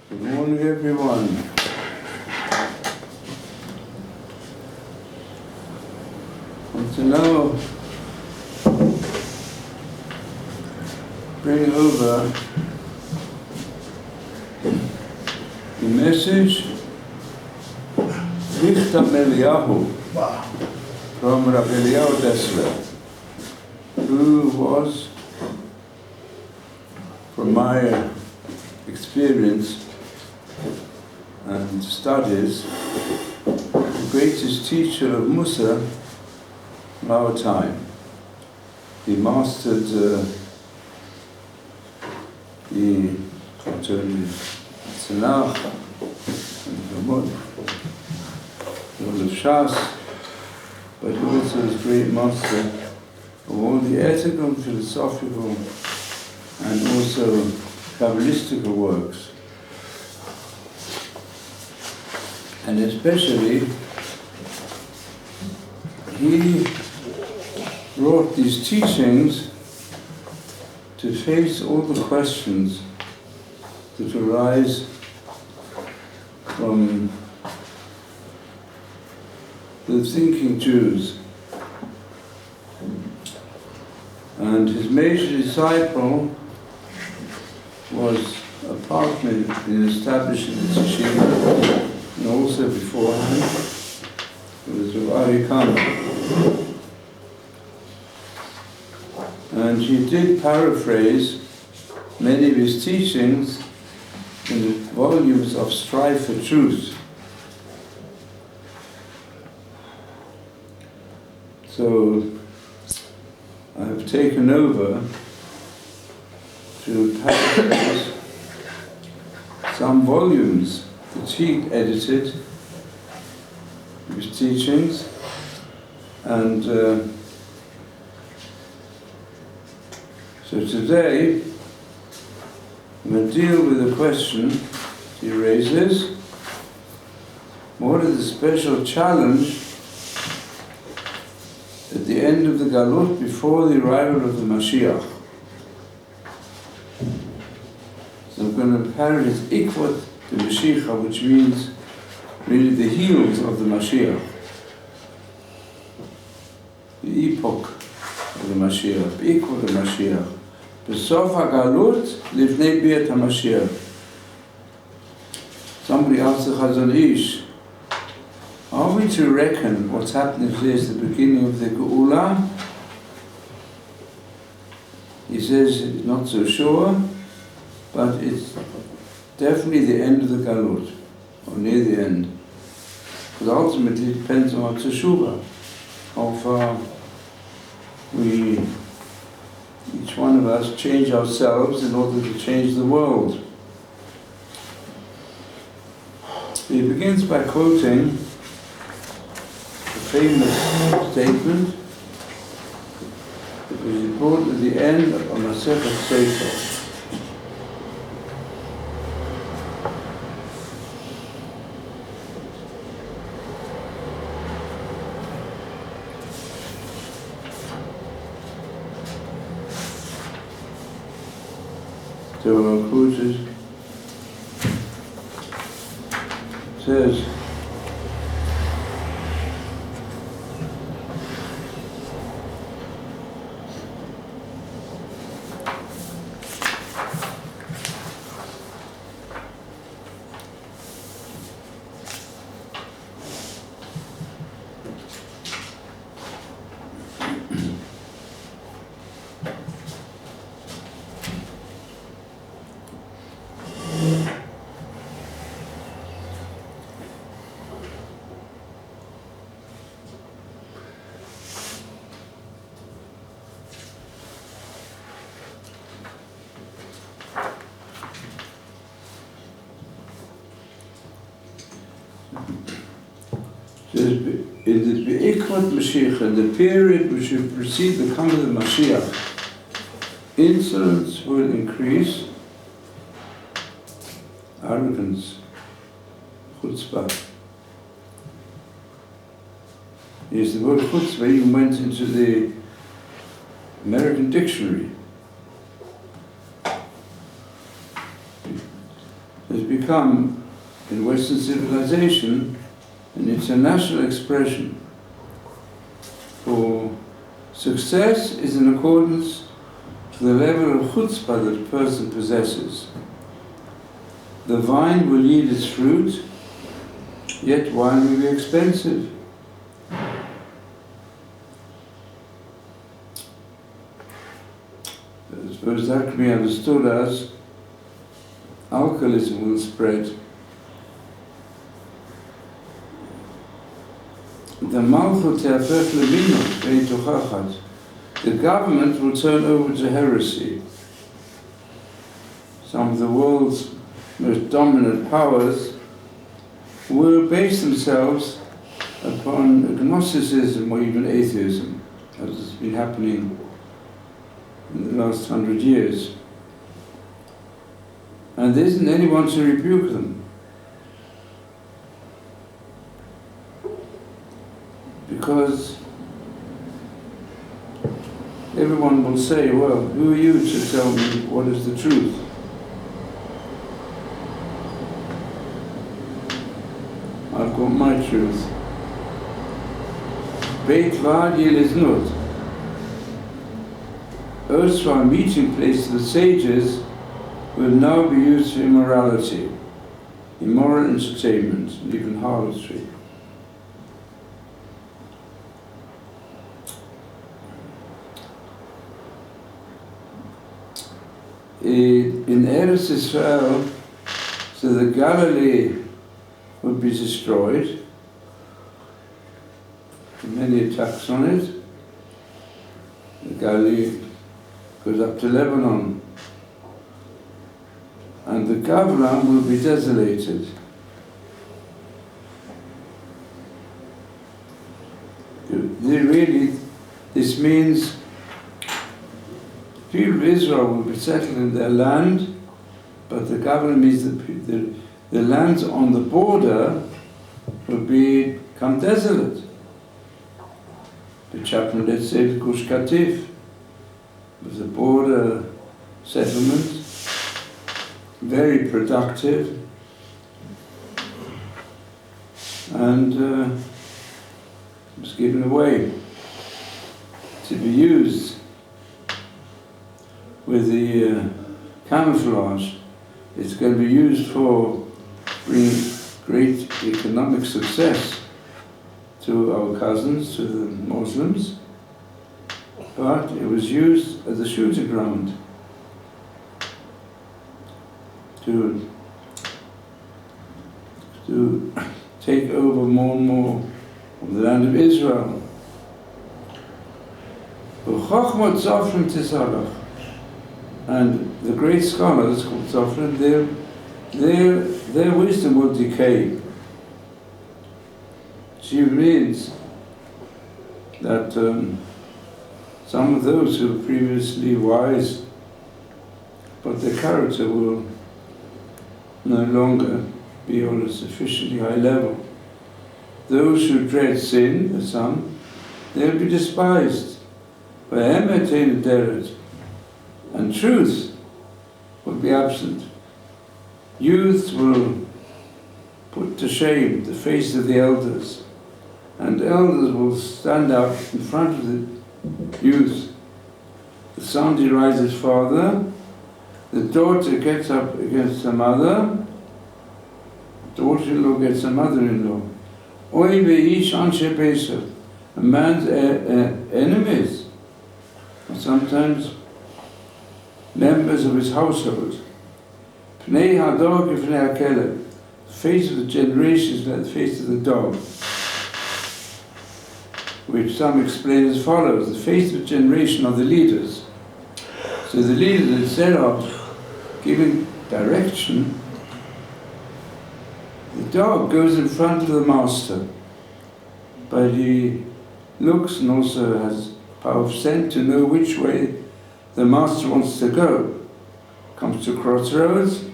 Good morning, everyone. I want to now bring over the message Rav from Rav Dessler, who was, from my experience and studies, the greatest teacher of Musa of our time. He mastered the Tanakh and Talmud, all of Shas, but he also was a great master of all the ethical, philosophical, and also Kabbalistical works. And especially, he brought these teachings to face all the questions that arise from the thinking Jews. And his major disciple was a partner in establishing the yeshiva, and also beforehand, it was Rav Khan. And he did paraphrase many of his teachings in the volumes of Strive for Truth. So I have taken over to paraphrase some volumes that he edited, his teachings, and so today I'm going to deal with a question he raises. What is the special challenge at the end of the Galut before the arrival of the Mashiach? So I'm going to paraphrase Ikwat the Mashiach, which means really the heels of the Mashiach, the epoch of the Mashiach, Ikwat the Mashiach. Besof HaGalut Livnei Biat HaMashiach. Somebody asked the Chazon Ish, are we to reckon what's happening today is the beginning of the Geula? He says he's not so sure, but it's definitely the end of the Galut, or near the end. Because ultimately it depends on our teshuvah, how far we, each one of us, change ourselves in order to change the world. He begins by quoting the famous statement that was reported at the end of Masechet Sefer. So quoted, says, in the Be'ikvat Mashiach, in the period which will precede the coming of the Mashiach, insolence will increase, arrogance, chutzpah. Yes, the word chutzpah even went into the American dictionary. has become, in Western civilization, an international expression for success is in accordance to the level of chutzpah that a person possesses. The vine will yield its fruit, yet wine will be expensive. I suppose that can be understood as alcoholism will spread. The government will turn over to heresy. Some of the world's most dominant powers will base themselves upon agnosticism or even atheism, as has been happening in the last 100 years. And there isn't anyone to rebuke them. Because everyone will say, well, who are you to tell me what is the truth? I've got my truth. Beit Vadil is not. Erstwhile meeting place of the sages will now be used for immorality, immoral entertainment, and even harlotry. In Eretz Israel, so the Galilee would be destroyed. Many attacks on it. The Galilee goes up to Lebanon. And the Gavlan will be desolated. This means people of Israel will be settled in their land, but the Gavlan means that the lands on the border will become desolate. The chapter, let's say, the Gush Katif was a border settlement, very productive, and was given away to be used with the camouflage. It's going to be used for bringing great economic success to our cousins, to the Muslims, but it was used as a shooting ground to take over more and more of the land of Israel. And the great scholars called Tzofrim, their wisdom will decay. She means that some of those who were previously wise, but their character will no longer be on a sufficiently high level. Those who dread sin, the some, they'll be despised. And truth will be absent. Youth will put to shame the face of the elders, and elders will stand up in front of the youth. The son derides his father, the daughter gets up against her mother, daughter-in-law gets her mother-in-law. Oy ve'ish anshe pesach, a man's enemies, or sometimes members of his household. Pnei hadog v'pnei hakeleb, the face of the generation is like the face of the dog, which some explain as follows: the face of the generation are the leaders. So the leaders, instead of giving direction, the dog goes in front of the master, but he looks and also has power of scent to know which way the master wants to go. Comes to crossroads,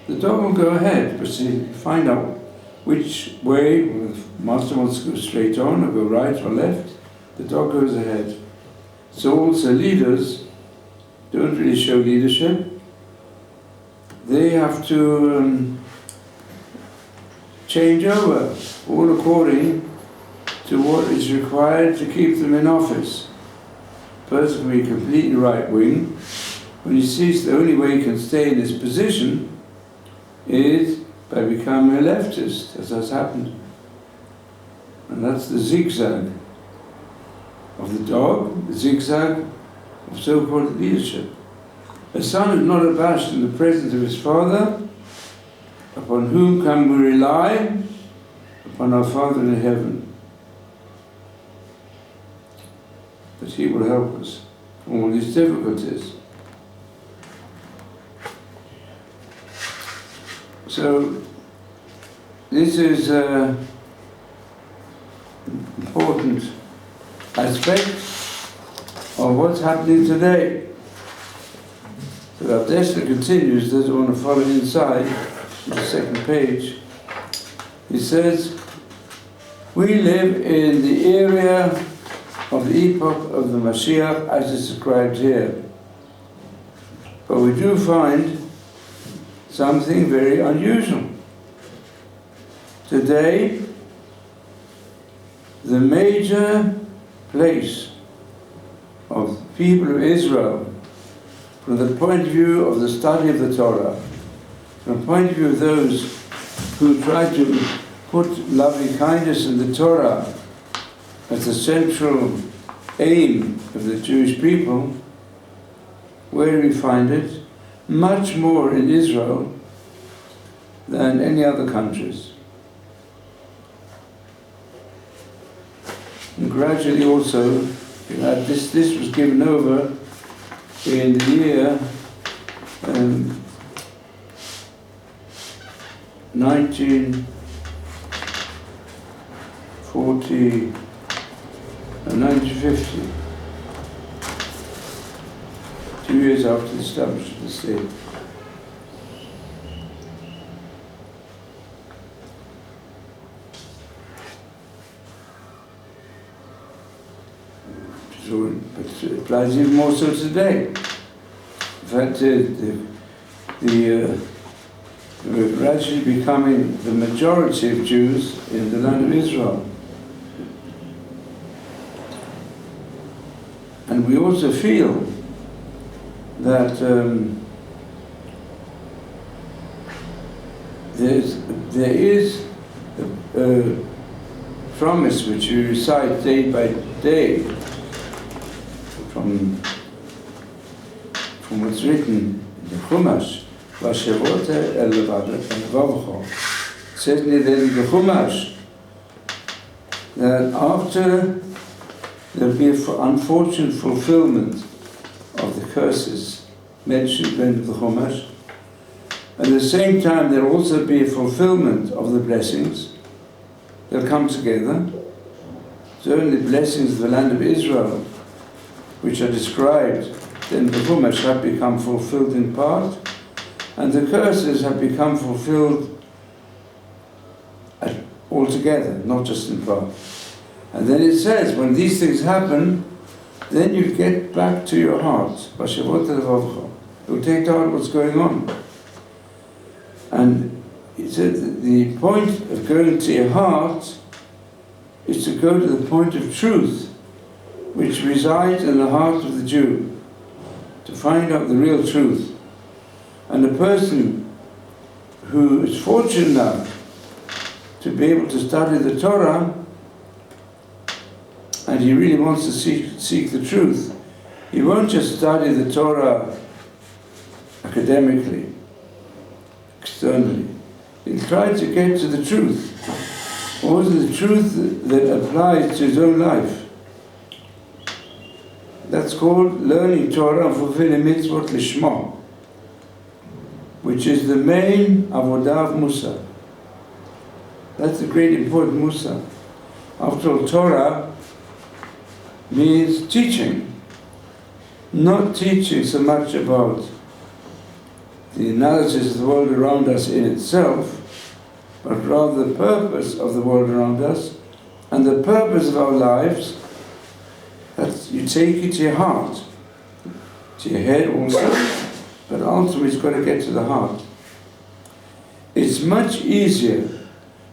the dog will go ahead, but to find out which way the master wants to go straight on or go right or left, the dog goes ahead. So also leaders don't really show leadership. They have to change over, all according to what is required to keep them in office. A person can be completely right-wing. When he sees the only way he can stay in his position is by becoming a leftist, as has happened. And that's the zigzag of the dog, the zigzag of so-called leadership. A son is not abashed in the presence of his father, upon whom can we rely? Upon our Father in heaven. That he will help us from all these difficulties. So, this is an important aspect of what's happening today. So Rav Dessler continues, those who want to follow inside, the second page. He says, we live in the area of the epoch of the Mashiach as is described here. But we do find something very unusual. Today, the major place of the people of Israel, from the point of view of the study of the Torah, from the point of view of those who try to put loving kindness in the Torah as the central aim of the Jewish people, where we find it? Much more in Israel than any other countries. And gradually also, this was given over in the year 1950, 2 years after the establishment of the state. So, but it applies even more so today. In fact, we're gradually becoming the majority of Jews in the land of Israel. And we also feel that there is a promise which we recite day by day from what's written in the Chumash. It says in the Chumash that after there'll be an unfortunate fulfillment of the curses mentioned in the Chumash, at the same time there'll also be a fulfillment of the blessings. They'll come together. Certainly the blessings of the land of Israel, which are described in the Chumash, have become fulfilled in part, and the curses have become fulfilled altogether, not just in part. And then it says, when these things happen, then you get back to your heart. You'll take to heart what's going on. And it said that the point of going to your heart is to go to the point of truth, which resides in the heart of the Jew, to find out the real truth. And the person who is fortunate enough to be able to study the Torah, and he really wants to seek the truth, he won't just study the Torah academically, externally. He'll try to get to the truth, also the truth that applies to his own life. That's called learning Torah and fulfilling mitzvot lishma, which is the main avodah of Musa. That's the great important Musa. After all, Torah means teaching, not teaching so much about the analysis of the world around us in itself, but rather the purpose of the world around us and the purpose of our lives. That you take it to your heart, to your head also, but ultimately it's got to get to the heart. It's much easier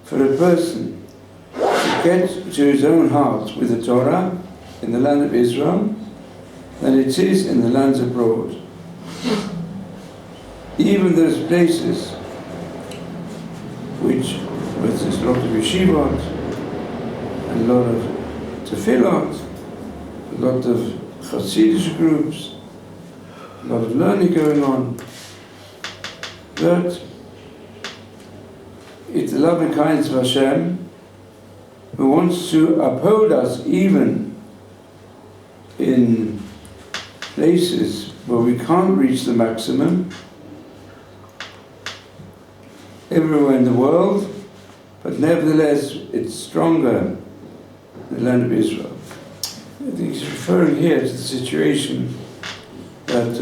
for a person to get to his own heart with the Torah in the land of Israel than it is in the lands abroad. Even those places where there's a lot of yeshivot, and a lot of tefillot, a lot of Hasidic groups, a lot of learning going on, but it's the loving kindness of Hashem who wants to uphold us even in places where we can't reach the maximum everywhere in the world, but nevertheless it's stronger in the land of Israel. I think he's referring here to the situation that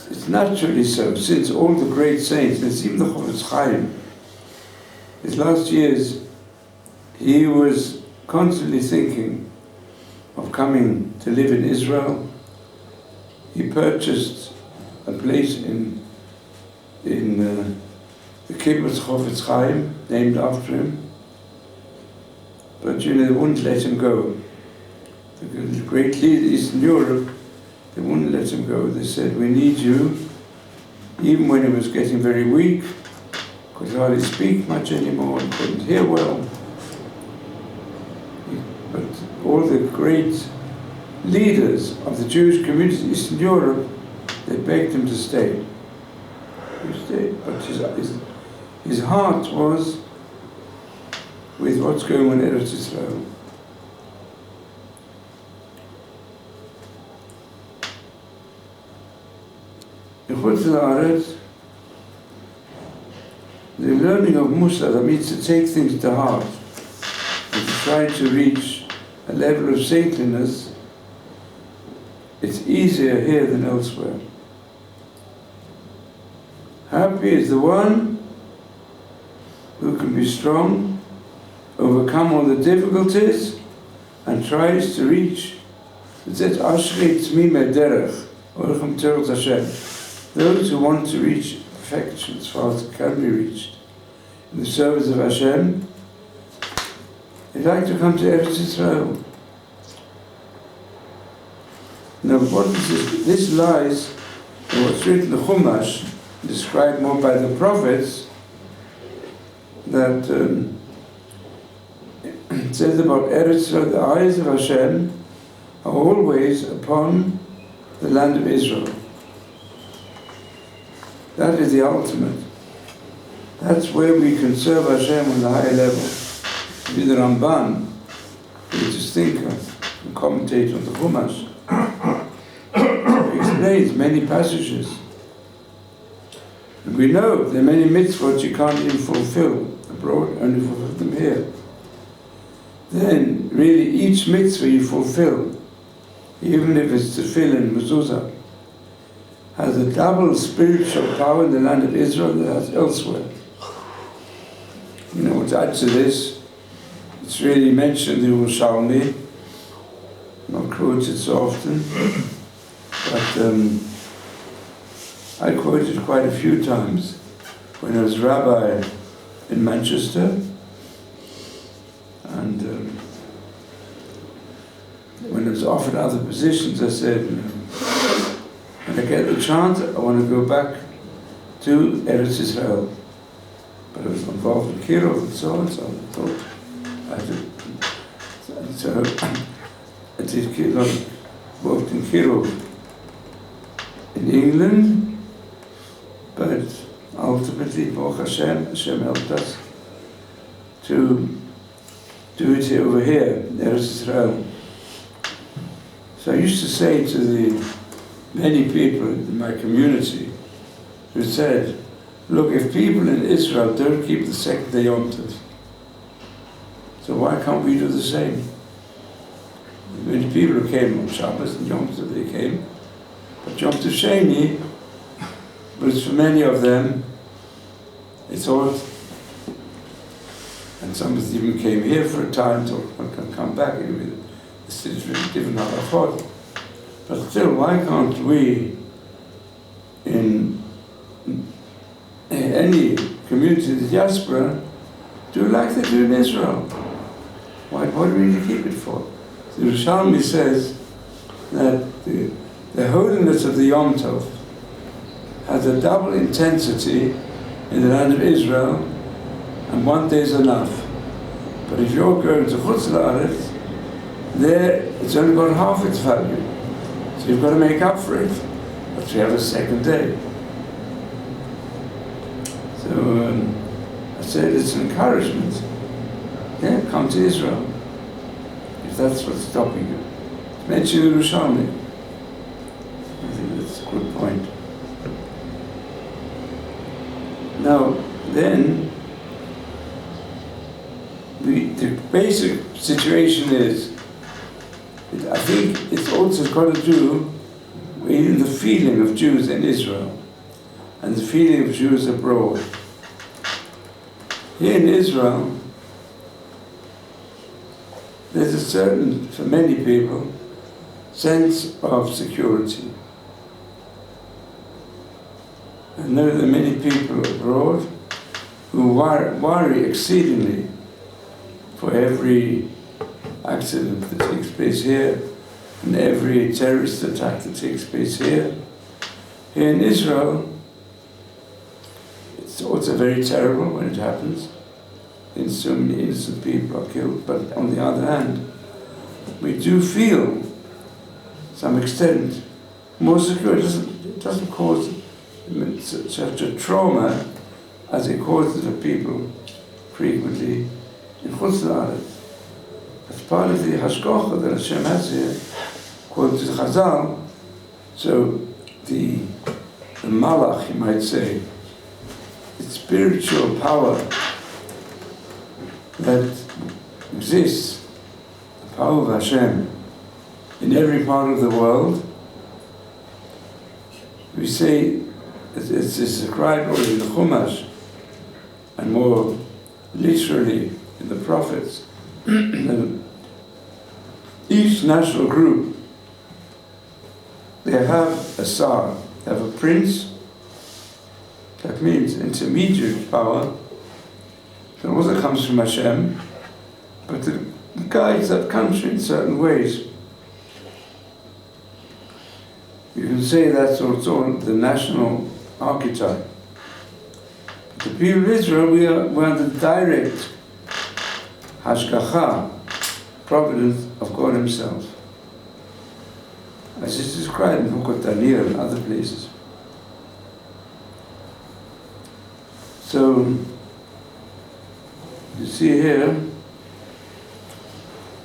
it's naturally so, since all the great saints, and it's even the Chofetz Chaim, his last years, he was constantly thinking of coming to live in Israel. He purchased a place in the kibbutz Chofetz Chaim, named after him. But they wouldn't let him go. The great leader in Eastern Europe, they wouldn't let him go. They said, we need you, even when he was getting very weak, could hardly speak much anymore, and couldn't hear well. But all the great leaders of the Jewish community in Eastern Europe, they begged him to stay. He stayed, but his heart was with what's going on in Eretz Yisrael. In Chutz La'aretz, the learning of Musa, that means to take things to heart and to try to reach a level of saintliness, it's easier here than elsewhere. Happy is the one who can be strong, overcome all the difficulties, and tries to reach those who want to reach perfection as far as it can be reached in the service of Hashem. They'd like to come to Eretz Yisrael. Now, what is this? This lies in what's written in the Chumash, described more by the prophets, that it says about Eretz Yisrael, the eyes of Hashem are always upon the land of Israel. That is the ultimate. That's where we can serve Hashem on the higher level. With the Ramban, the religious thinker and commentator on the Chumash, he explains many passages. And we know there are many mitzvot you can't even fulfill abroad, only fulfill them here. Then, really, each mitzvah you fulfill, even if it's tefillin, mezuzah, has a double spiritual power in the land of Israel that has elsewhere. You know, to add to this, it's really mentioned in Yerushalmi, not quoted so often, but I quoted quite a few times when I was rabbi in Manchester, and when I was offered other positions, I said, when I get the chance, I want to go back to Eretz Yisrael. But I was involved in Kirov and so on, so I thought I had to. So I did Kirov, worked in Kirov in England, but ultimately, Baruch Hashem, Hashem helped us to do it over here, in Eretz Yisrael. So I used to say to the many people in my community who said, look, if people in Israel don't keep the second day Yom Tov, so why can't we do the same? Many people who came on Shabbos and Yom Tov, they came, but Yom Tov Sheni, but for many of them, it's all, and some of them even came here for a time, so I can come back, anyway, the city's really different halachot. But still, why can't we in any community in the diaspora do like they do in Israel. What do we need to keep it for? The Yerushalmi says that the holiness of the Yom Tov has a double intensity in the land of Israel, and one day is enough. But if you're going to Chutz La'aretz, there it's only got half its value. So you've got to make up for it. But we have a second day. So I said it's an encouragement. Yeah, come to Israel. If that's what's stopping you. Mention Yerushalmi. I think that's a good point. Now, then, the basic situation is, I think it's also got to do with the feeling of Jews in Israel and the feeling of Jews abroad. Here in Israel, there's a certain, for many people, sense of security. I know there are many people abroad who worry exceedingly for every accident that takes place here and every terrorist attack that takes place here. Here in Israel, it's also very terrible when it happens, and so many innocent people are killed, but on the other hand, we do feel, to some extent, more secure. It doesn't cause such a trauma as it causes the people frequently in Chutz La'aretz. As part of the hashgacha that Hashem has here, according to the Chazal, so the malach, you might say, the spiritual power that exists, the power of Hashem, in every part of the world, we say, it's described already in the Chumash, and more literally in the prophets. Each national group, they have a Tsar, they have a prince. That means intermediate power that also comes from Hashem, but it guides that country in certain ways. You can say that's also the national archetype. The people of Israel, we are the direct hashgacha, providence of God Himself, as is described in Book of Daniel and other places. So, you see here,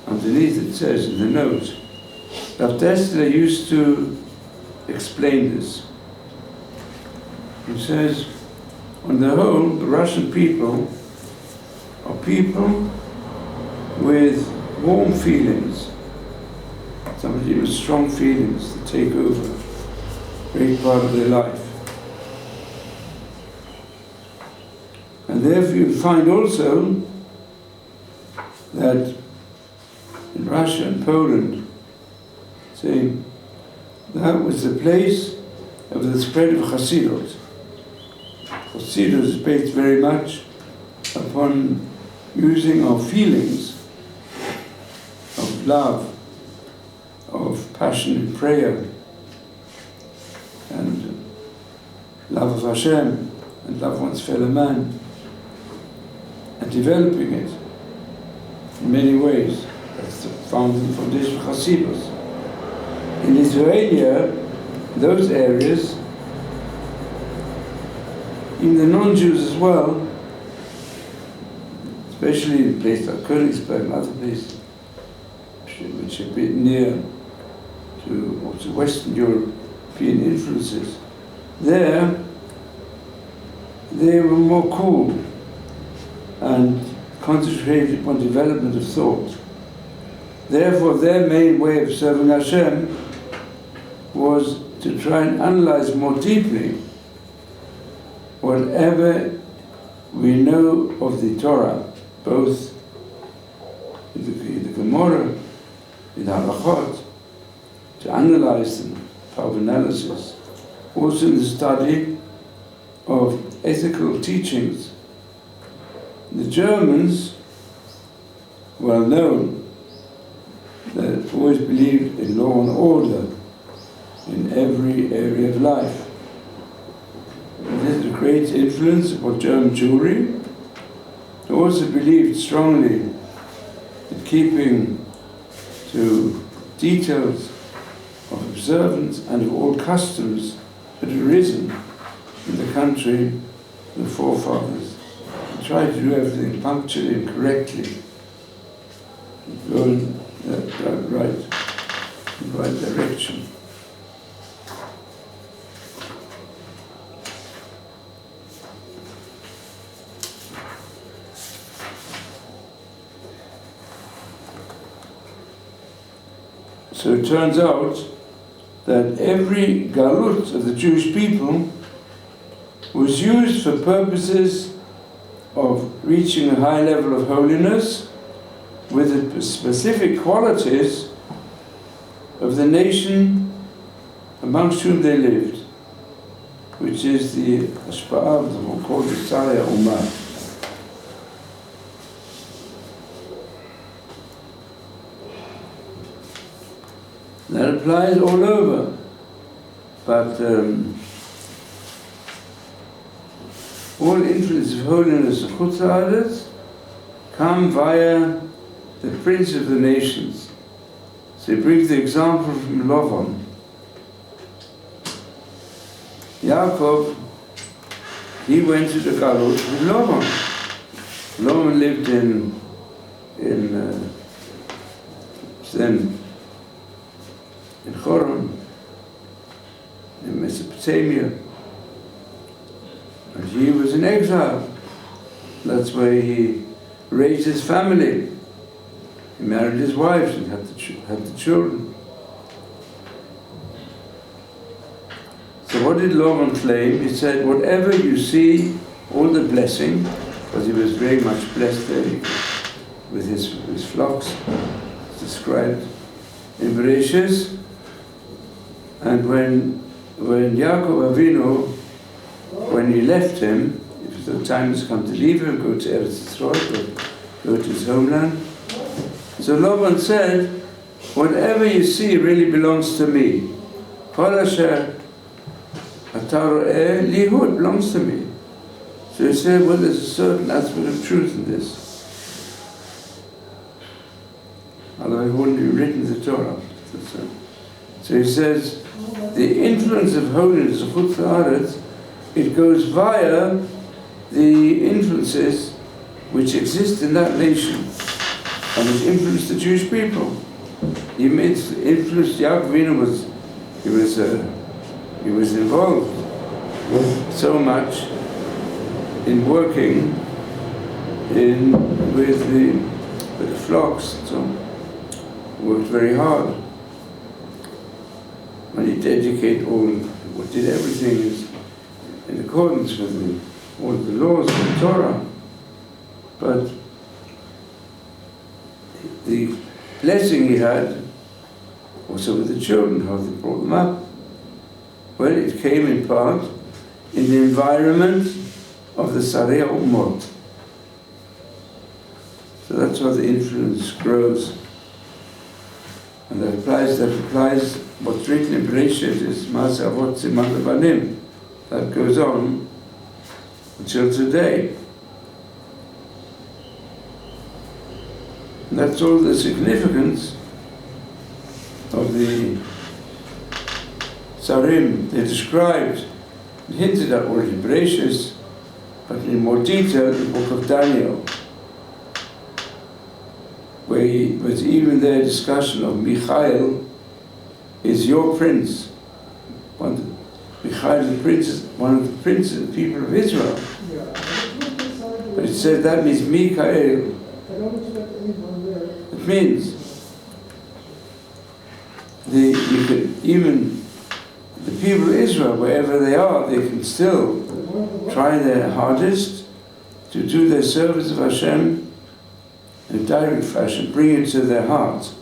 underneath it says in the note, Rav Dessler used to explain this. He says, on the whole, the Russian people are people with warm feelings, somebody with strong feelings that take over a great part of their life. And therefore you find also that in Russia and Poland, saying that was the place of the spread of Hasidut. Hasidut is based very much upon using our feelings of love, of passion in prayer, and love of Hashem, and love of one's fellow man, and developing it in many ways. That's the foundation of Hasidus. In Lithuania, those areas, in the non-Jews as well, especially in places like Königsberg and other places, which are a bit near to also Western European influences, there they were more cool and concentrated upon development of thought. Therefore, their main way of serving Hashem was to try and analyze more deeply whatever we know of the Torah, both in the Gemara, in the Halachot, to analyze them, power of analysis, also in the study of ethical teachings. The Germans, well known, that always believed in law and order in every area of life. This is a great influence upon German Jewry. They also believed strongly in keeping to details of observance and of all customs that had arisen in the country, the forefathers. They tried to do everything punctually and correctly, go in the right direction. So it turns out that every galut of the Jewish people was used for purposes of reaching a high level of holiness with the specific qualities of the nation amongst whom they lived, which is the Ashpa'ah of the called the Sarya Ummah. That applies all over, but all influence of holiness of Chutz La'aretz come via the prince of the nations. So he brings the example from Lavan. Yaakov, he went to the Galut with Lavan. Lavan lived in Choron, in Mesopotamia, and he was in exile. That's where he raised his family. He married his wives and had the children. So what did Lavan claim? He said, whatever you see, all the blessing, because he was very much blessed there with his flocks, it's described in Bereshis. And when Yaakov Avinu, when he left him, if the time has come to leave him, go to Eretz Yisrael, go to his homeland. So Laban said, whatever you see really belongs to me. Kol asher ata ro'eh lihu, it belongs to me. So he said, well, there's a certain aspect of truth in this. Otherwise, he wouldn't have written the Torah. So he says, the influence of holiness of Chutz La'aretz, it goes via the influences which exist in that nation and which influence the Jewish people. He influenced Yaakov Avinu he was involved so much in working with the flocks, so worked very hard. And he dedicated did everything in accordance with all the laws of the Torah. But the blessing he had, also with the children, how they brought them up, well, it came in part in the environment of the Sarei Ummot. So that's how the influence grows. And that applies what's written in Bereshit is Ma'aseh Avot Siman Lebanim. That goes on until today. And that's all the significance of the Sarim. They described, hinted at already in Bereshit, but in more detail in the book of Daniel, where was even their discussion of Michael is your prince. Michael the prince is one of the princes, the people of Israel. But it says that means Michael. It means even the people of Israel, wherever they are, they can still try their hardest to do their service of Hashem in a direct fashion, bring it to their heart.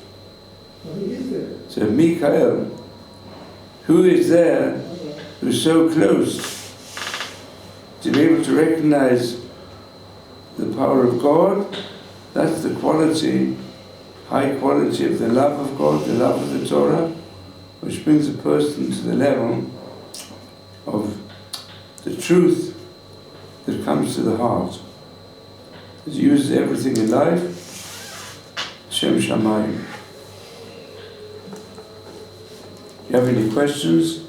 So Michael, who is there who's so close, to be able to recognize the power of God. That's the quality, high quality of the love of God, the love of the Torah, which brings a person to the level of the truth that comes to the heart. It uses everything in life, Shem Shamayim. Do you have any questions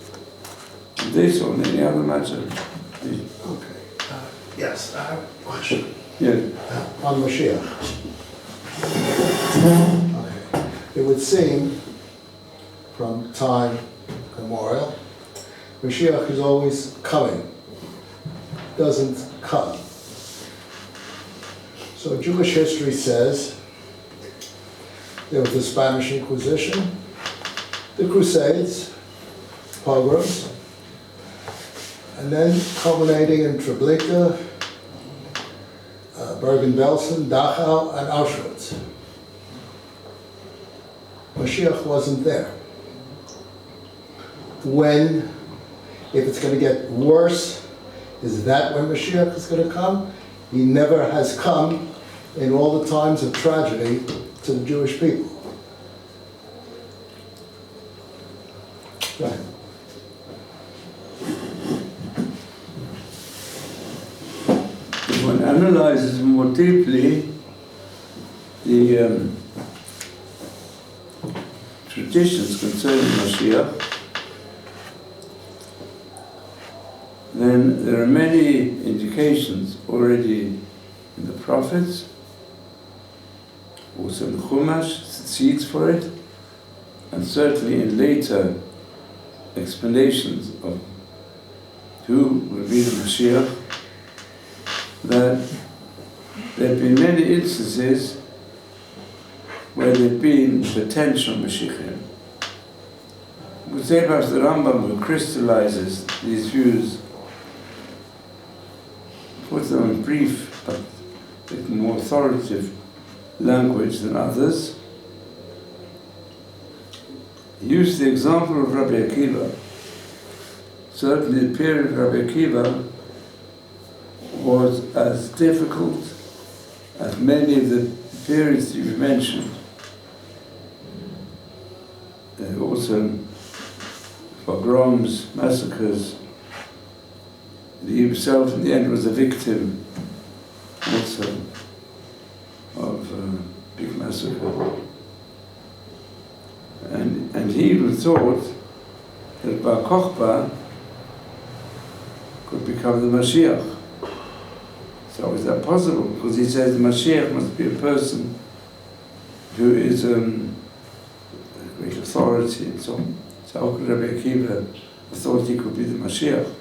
on this or on any other matter? Okay. Yes, I have a question. Yeah. On Mashiach. Okay. It would seem from time immemorial, Mashiach is always coming, doesn't come. So Jewish history says there was the Spanish Inquisition, the Crusades, pogroms, and then culminating in Treblinka, Bergen-Belsen, Dachau, and Auschwitz. Mashiach wasn't there. When, if it's going to get worse, is that when Mashiach is going to come? He never has come in all the times of tragedy to the Jewish people. Go ahead. If one analyzes more deeply the traditions concerning Mashiach, then there are many indications already in the prophets, also in the Chumash, seeds for it, and certainly in later explanations of who will be the Mashiach, that there have been many instances where there have been potential Mashiachim. We say perhaps the Rambam, who crystallizes these views, puts them in brief but with more authoritative language than others. He used the example of Rabbi Akiva. Certainly the period of Rabbi Akiva was as difficult as many of the periods that you mentioned. There were also pogroms, massacres. He himself in the end was a victim also of a big massacre. And he even thought that Bar Kokhba could become the Mashiach. So is that possible? Because he says the Mashiach must be a person who is a great authority and so on. So how could Rabbi Akiva have thought he could be the Mashiach?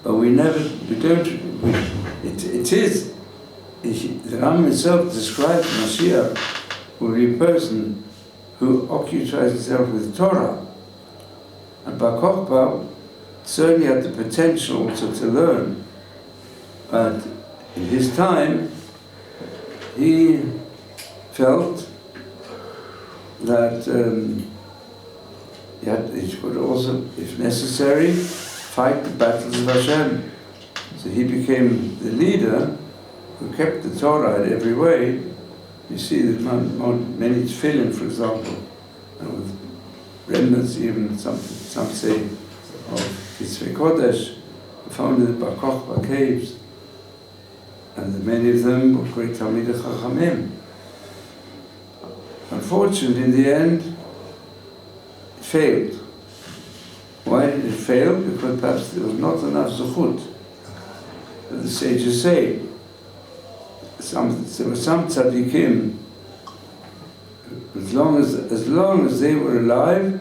But the Rambam himself describes Mashiach will be a person who occupies himself with Torah. And Bar Kokhba certainly had the potential also to learn. But in his time, he felt that he could also, if necessary, fight the battles of Hashem. So he became the leader who kept the Torah in every way. You see that many tefillin, for example, and with remnants even, some say, of Yitzvei Kodesh, found in the Bar Kokhba caves. And many of them were great Talmidei Chachamim. Unfortunately, in the end, it failed. Why did it fail? Because perhaps there was not enough zuchut. The sages say, there were some tzaddikim, as long as they were alive,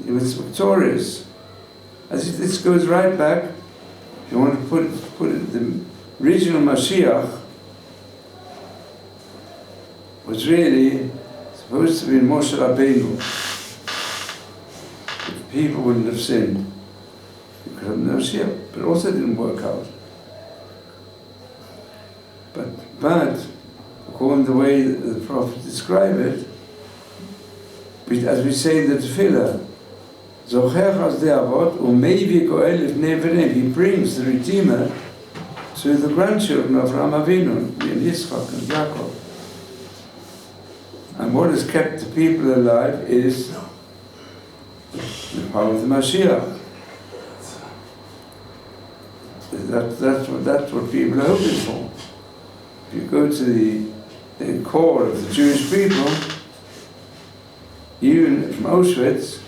he was victorious. This goes right back. If you want to put it, the original Mashiach was really supposed to be Moshe Rabbeinu. If people wouldn't have sinned, you could have no Mashiach, but it also didn't work out. But according to the way the prophets describe it, as we say in the Tefillah, Zocher Chazdei Avot U'Meivi Goel Lifnei Bnei, he brings the Redeemer to the grandchildren of Avraham Avinu, and Yitzchak and Yaakov. And what has kept the people alive is the power of the Mashiach. That's what people are hoping for. If you go to the core of the Jewish people, even from Auschwitz,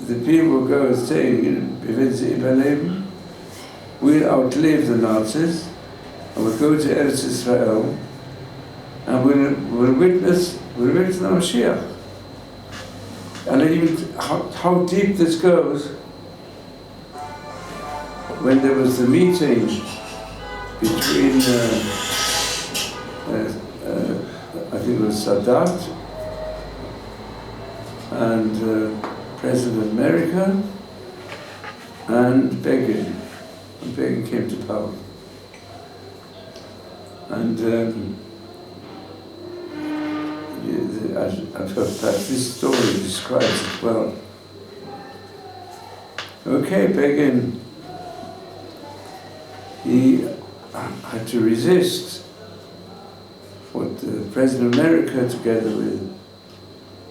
the people go saying, we'll outlive the Nazis, and we'll go to Eretz Israel, and we'll witness the Mashiach. And even how deep this goes, when there was the meeting between, I think it was Sadat and President of America and Begin. And Begin came to power. And I've heard that this story describes it well. Okay, Begin, he had to resist what the President of America, together with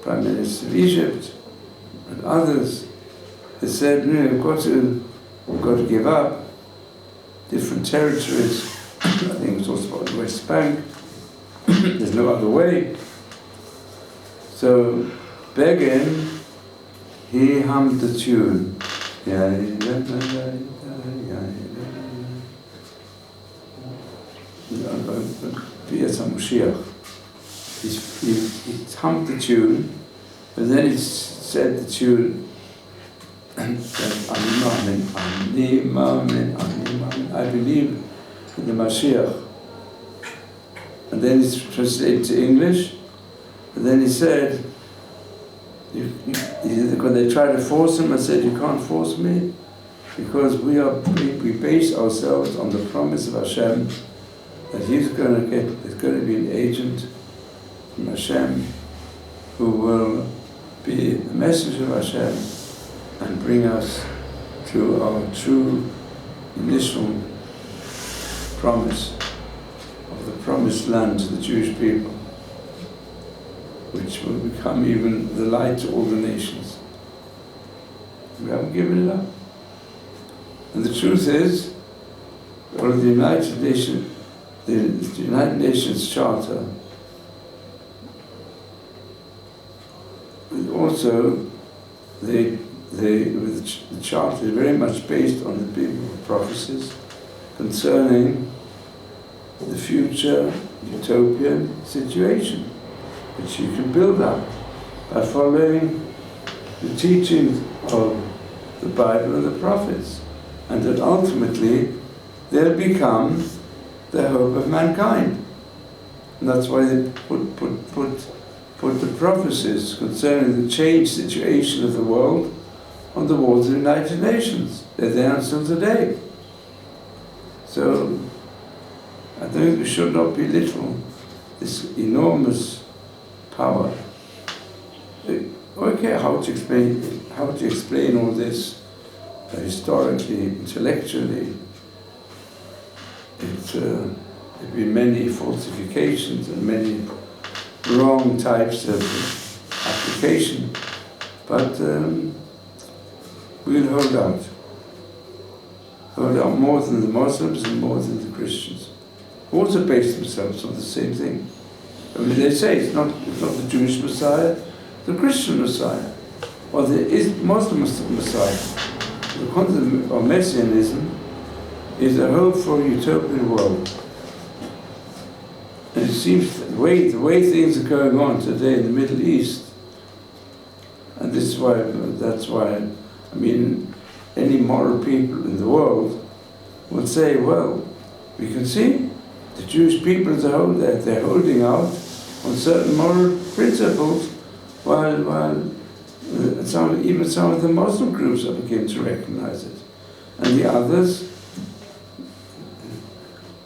Prime Minister of Egypt and others, had said, no, we've got to give up different territories. I think it was also about the West Bank. There's no other way. So Begin, he hummed the tune. He hummed the tune, and then he said the tune, and said, I believe in the Mashiach. And then he translated to English, and then he said, when they tried to force him, I said, you can't force me, because we base ourselves on the promise of Hashem that there's going to be an agent from Hashem who will be the messenger of Hashem and bring us to our true initial promise of the promised land to the Jewish people, which will become even the light to all the nations. We haven't given it up. And the truth is, well, the United Nations Charter, also the Charter is very much based on the biblical prophecies concerning the future utopian situation, which you can build up by following the teachings of the Bible and the prophets, and that ultimately they'll become the hope of mankind. And that's why they put the prophecies concerning the changed situation of the world on the walls of the United Nations. They're there until today. So I think we should not belittle this enormous power. Okay, how to explain all this historically, intellectually. There've been many falsifications and many wrong types of application, but we'll hold out more than the Muslims and more than the Christians, who also base themselves on the same thing. I mean, they say it's not the Jewish Messiah, the Christian Messiah, or the Muslim Messiah. The concept of Messianism is a hope for a utopian world. And it seems the way things are going on today in the Middle East, and that's why, I mean, any moral people in the world would say, well, we can see the Jewish people as a whole, they're holding out on certain moral principles, while even some of the Muslim groups are beginning to recognize it. And the others,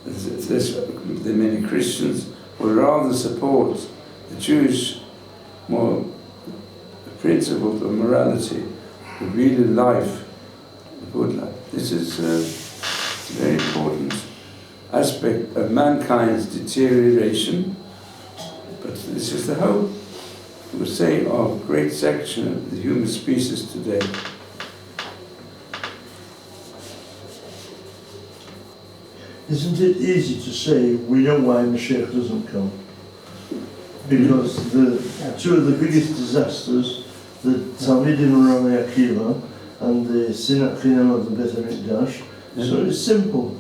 the many Christians, will rather support the Jewish more principles of morality, the real life, the good life. This is a very important aspect of mankind's deterioration, but this is the hope, we would say, of a great section of the human species today. Isn't it easy to say we know why Mashiach doesn't come? Because two of the biggest disasters, the Talmidim Rami Akiva and the Sinat Chinam of the Beit HaMikdash, so it's simple.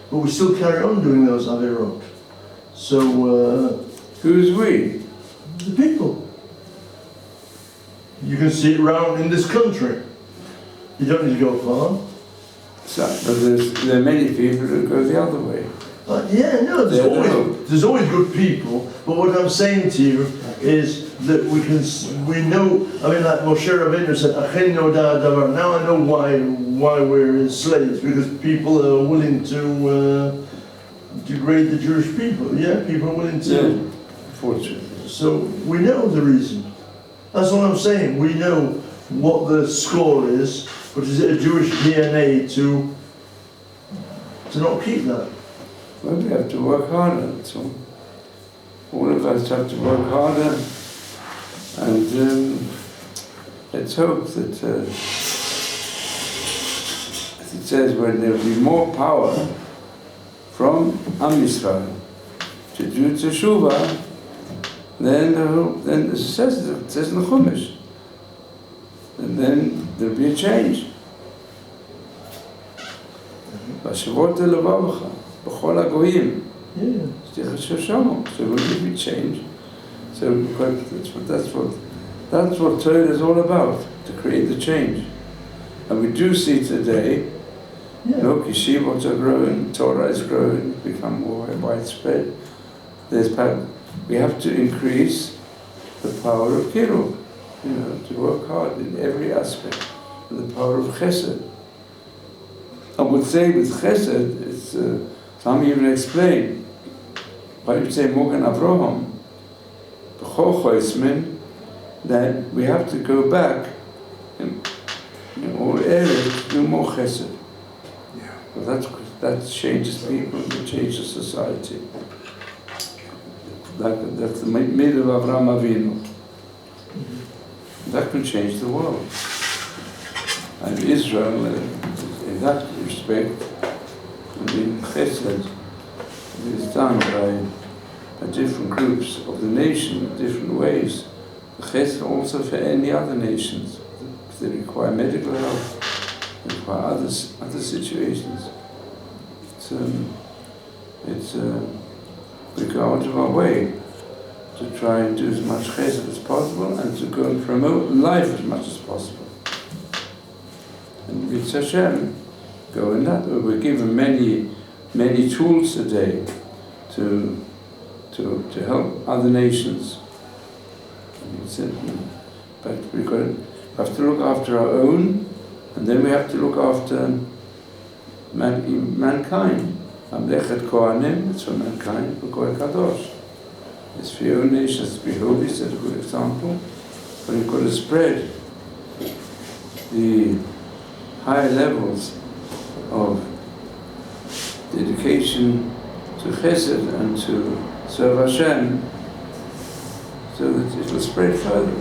But we still carry on doing those Averot. So, who's we? the people. You can see it around in this country. You don't need to go far. So, but there are many people who go the other way. Yeah, no, there's always good people, but what I'm saying to you is that we know, I mean, like Moshe Rabbeinu said, "Achen noda davar." Now I know why we're slaves, because people are willing to degrade the Jewish people. Yeah, people are willing to. Yeah, fortunately. So we know the reason. That's what I'm saying. We know what the score is, but is it a Jewish DNA to not keep that? Well, we have to work harder. So all of us have to work harder, and let's hope that, as it says, when there will be more power from Am Yisrael to do teshuvah, then it says in the Chumash, and then there'll be a change. Vashavot levavecha b'chol hagoyim. So will be change. So that's what Torah is all about, to create the change. And we do see today, look, yeshivot are growing, Torah is growing, become more widespread. We have to increase the power of Kiruv, to work hard in every aspect, and the power of Chesed. I would say with Chesed, it's, some even explain, why you say Mogan Avraham, that we have to go back in all areas to do more Chesed. Well, that changes people, it changes society. That's the mid of Avraham Avinu. That can change the world. And Israel, in that respect, Chesed is done by different groups of the nation, different ways. Chesed also for any other nations. They require medical help, they require other situations. We go out of our way to try and do as much chesed as possible and to go and promote life as much as possible. And with Hashem, go in that way. We're given many tools today to help other nations. But we have to look after our own, and then we have to look after mankind. Amlechet Kohanim, it's for mankind, for Kohen Kadosh. It's for your own nations to be holy, set a good example. But you've got to spread the higher levels of dedication to Chesed and to serve Hashem, so that it will spread further.